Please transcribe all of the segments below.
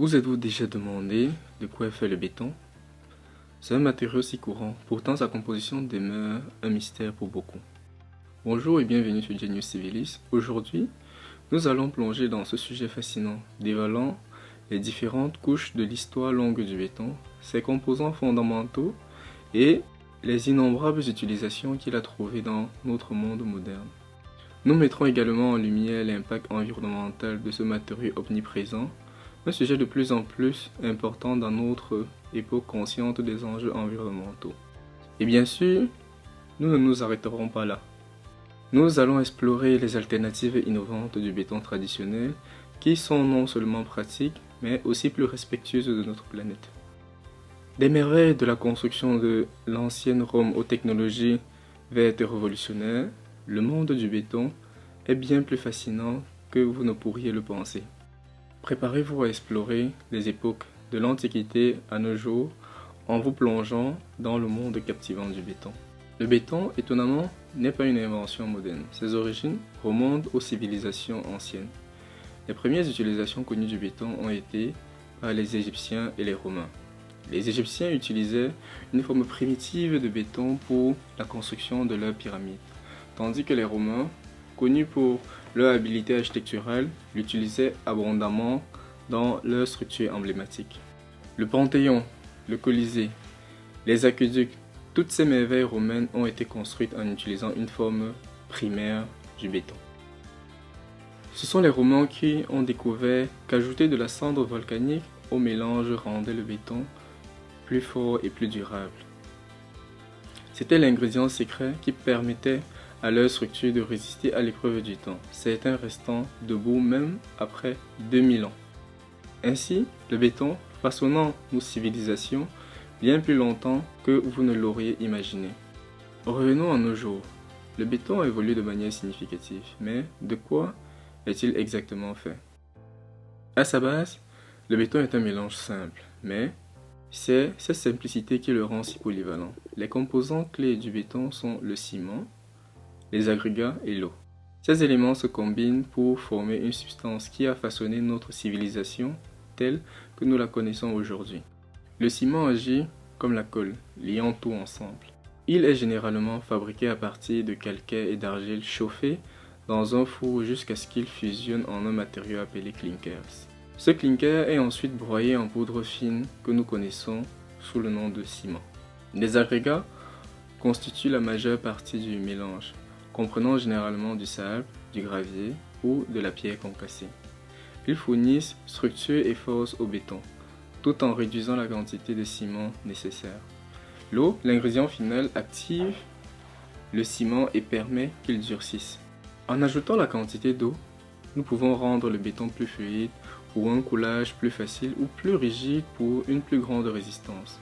Vous êtes-vous déjà demandé de quoi est fait le béton? C'est un matériau si courant, pourtant sa composition demeure un mystère pour beaucoup. Bonjour et bienvenue sur Genius Civilis. Aujourd'hui, nous allons plonger dans ce sujet fascinant, dévalant les différentes couches de l'histoire longue du béton, ses composants fondamentaux et les innombrables utilisations qu'il a trouvées dans notre monde moderne. Nous mettrons également en lumière l'impact environnemental de ce matériau omniprésent, un sujet de plus en plus important dans notre époque consciente des enjeux environnementaux. Et bien sûr, nous ne nous arrêterons pas là. Nous allons explorer les alternatives innovantes du béton traditionnel qui sont non seulement pratiques, mais aussi plus respectueuses de notre planète. Des merveilles de la construction de l'ancienne Rome aux technologies vertes et révolutionnaires, le monde du béton est bien plus fascinant que vous ne pourriez le penser. Préparez-vous à explorer les époques de l'Antiquité à nos jours en vous plongeant dans le monde captivant du béton. Le béton, étonnamment, n'est pas une invention moderne. Ses origines remontent aux civilisations anciennes. Les premières utilisations connues du béton ont été par les Égyptiens et les Romains. Les Égyptiens utilisaient une forme primitive de béton pour la construction de leurs pyramides, tandis que les Romains, connus pour leur habileté architecturale, l'utilisaient abondamment dans leurs structures emblématiques. Le Panthéon, le Colisée, les aqueducs, toutes ces merveilles romaines ont été construites en utilisant une forme primaire du béton. Ce sont les Romains qui ont découvert qu'ajouter de la cendre volcanique au mélange rendait le béton plus fort et plus durable. C'était l'ingrédient secret qui permettait à leur structure de résister à l'épreuve du temps, certains restant debout même après 2000 ans. Ainsi, le béton façonnant nos civilisations bien plus longtemps que vous ne l'auriez imaginé. Revenons à nos jours. Le béton a évolué de manière significative, mais de quoi est-il exactement fait? À sa base, le béton est un mélange simple, mais c'est cette simplicité qui le rend si polyvalent. Les composants clés du béton sont le ciment, les agrégats et l'eau. Ces éléments se combinent pour former une substance qui a façonné notre civilisation telle que nous la connaissons aujourd'hui. Le ciment agit comme la colle, liant tout ensemble. Il est généralement fabriqué à partir de calcaire et d'argile chauffés dans un four jusqu'à ce qu'il fusionne en un matériau appelé clinkers. Ce clinker est ensuite broyé en poudre fine que nous connaissons sous le nom de ciment. Les agrégats constituent la majeure partie du mélange, comprenant généralement du sable, du gravier ou de la pierre concassée. Ils fournissent structure et force au béton, tout en réduisant la quantité de ciment nécessaire. L'eau, l'ingrédient final, active le ciment et permet qu'il durcisse. En ajoutant la quantité d'eau, nous pouvons rendre le béton plus fluide ou un coulage plus facile ou plus rigide pour une plus grande résistance.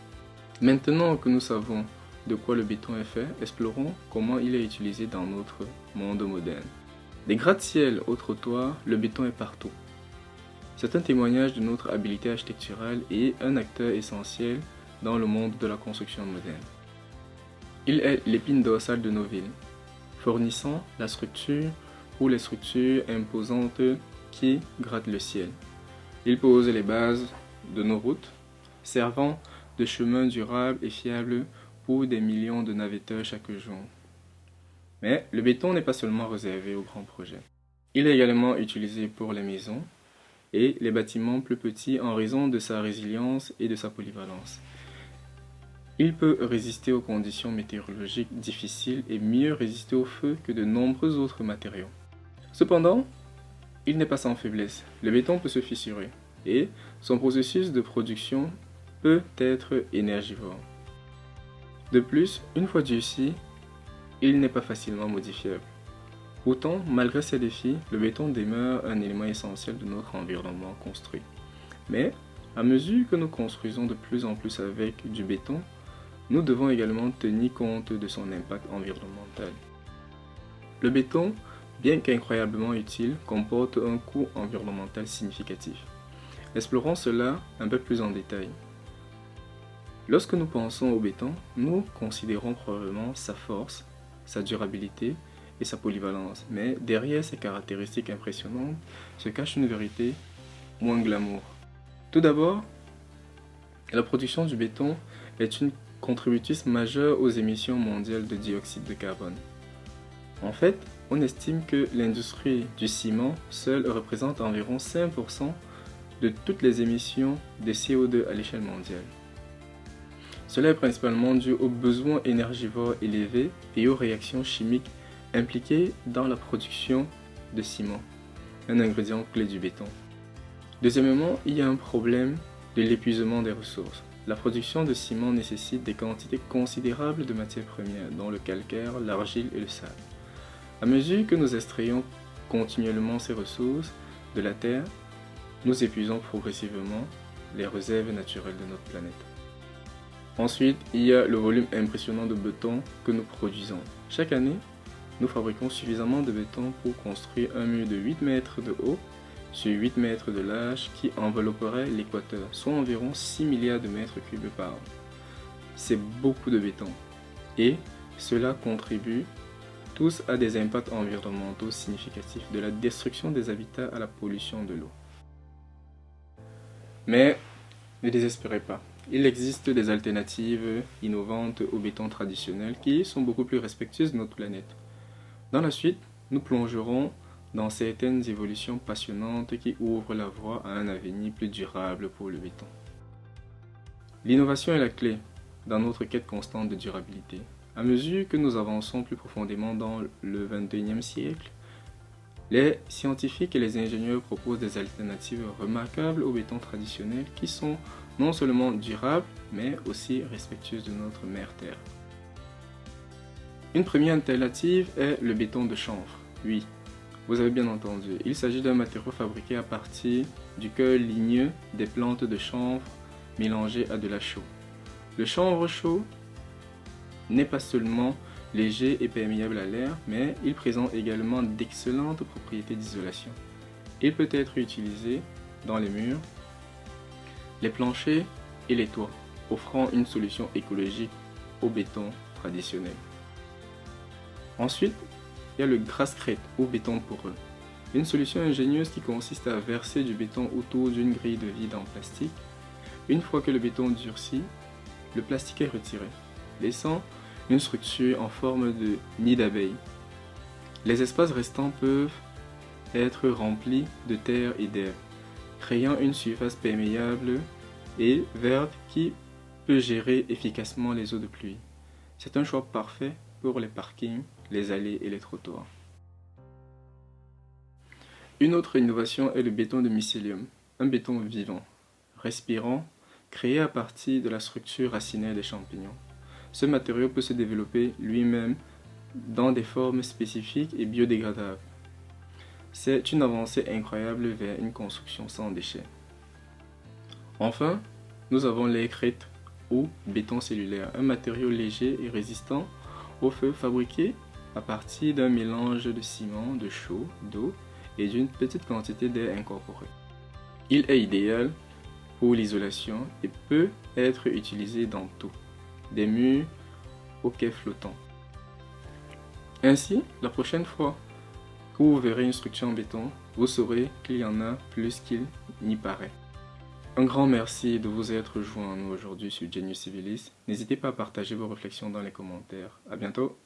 Maintenant que nous savons de quoi le béton est fait, explorons comment il est utilisé dans notre monde moderne. Des gratte-ciel aux trottoirs, le béton est partout. C'est un témoignage de notre habileté architecturale et un acteur essentiel dans le monde de la construction moderne. Il est l'épine dorsale de nos villes, fournissant la structure pour les structures imposantes qui grattent le ciel. Il pose les bases de nos routes, servant de chemin durable et fiable pour des millions de navetteurs chaque jour. Mais le béton n'est pas seulement réservé aux grands projets. Il est également utilisé pour les maisons et les bâtiments plus petits en raison de sa résilience et de sa polyvalence. Il peut résister aux conditions météorologiques difficiles et mieux résister au feu que de nombreux autres matériaux. Cependant, il n'est pas sans faiblesse. Le béton peut se fissurer et son processus de production peut être énergivore. De plus, une fois durci, il n'est pas facilement modifiable. Pourtant, malgré ces défis, le béton demeure un élément essentiel de notre environnement construit. Mais, à mesure que nous construisons de plus en plus avec du béton, nous devons également tenir compte de son impact environnemental. Le béton, bien qu'incroyablement utile, comporte un coût environnemental significatif. Explorons cela un peu plus en détail. Lorsque nous pensons au béton, nous considérons probablement sa force, sa durabilité et sa polyvalence. Mais derrière ces caractéristiques impressionnantes se cache une vérité moins glamour. Tout d'abord, la production du béton est une contributrice majeure aux émissions mondiales de dioxyde de carbone. En fait, on estime que l'industrie du ciment seule représente environ 5% de toutes les émissions de CO2 à l'échelle mondiale. Cela est principalement dû aux besoins énergivores élevés et aux réactions chimiques impliquées dans la production de ciment, un ingrédient clé du béton. Deuxièmement, il y a un problème de l'épuisement des ressources. La production de ciment nécessite des quantités considérables de matières premières, dont le calcaire, l'argile et le sable. À mesure que nous extrayons continuellement ces ressources de la Terre, nous épuisons progressivement les réserves naturelles de notre planète. Ensuite, il y a le volume impressionnant de béton que nous produisons. Chaque année, nous fabriquons suffisamment de béton pour construire un mur de 8 mètres de haut sur 8 mètres de large qui envelopperait l'équateur, soit environ 6 milliards de mètres cubes par an. C'est beaucoup de béton et cela contribue tous à des impacts environnementaux significatifs, de la destruction des habitats à la pollution de l'eau. Mais ne désespérez pas, il existe des alternatives innovantes au béton traditionnel qui sont beaucoup plus respectueuses de notre planète. Dans la suite, nous plongerons dans certaines évolutions passionnantes qui ouvrent la voie à un avenir plus durable pour le béton. L'innovation est la clé dans notre quête constante de durabilité. À mesure que nous avançons plus profondément dans le XXIe siècle, les scientifiques et les ingénieurs proposent des alternatives remarquables au béton traditionnel qui sont non seulement durables, mais aussi respectueuses de notre mère Terre. Une première alternative est le béton de chanvre. Oui, vous avez bien entendu, il s'agit d'un matériau fabriqué à partir du cœur ligneux des plantes de chanvre mélangées à de la chaux. Le chanvre chaud n'est pas seulement léger et perméable à l'air, mais il présente également d'excellentes propriétés d'isolation. Il peut être utilisé dans les murs, les planchers et les toits, offrant une solution écologique au béton traditionnel. Ensuite, il y a le grass-crête ou béton poreux, une solution ingénieuse qui consiste à verser du béton autour d'une grille de vide en plastique. Une fois que le béton durcit, le plastique est retiré, laissant une structure en forme de nid d'abeille. Les espaces restants peuvent être remplis de terre et d'air, créant une surface perméable et verte qui peut gérer efficacement les eaux de pluie. C'est un choix parfait pour les parkings, les allées et les trottoirs. Une autre innovation est le béton de mycélium, un béton vivant, respirant, créé à partir de la structure racinaire des champignons. Ce matériau peut se développer lui-même dans des formes spécifiques et biodégradables. C'est une avancée incroyable vers une construction sans déchets. Enfin, nous avons l'air-crête ou béton cellulaire, un matériau léger et résistant au feu fabriqué à partir d'un mélange de ciment, de chaux, d'eau et d'une petite quantité d'air incorporé. Il est idéal pour l'isolation et peut être utilisé dans tout, des murs aux quais flottants. Ainsi, la prochaine fois que vous verrez une structure en béton, vous saurez qu'il y en a plus qu'il n'y paraît. Un grand merci de vous être joints à nous aujourd'hui sur Genius Civilis. N'hésitez pas à partager vos réflexions dans les commentaires. À bientôt!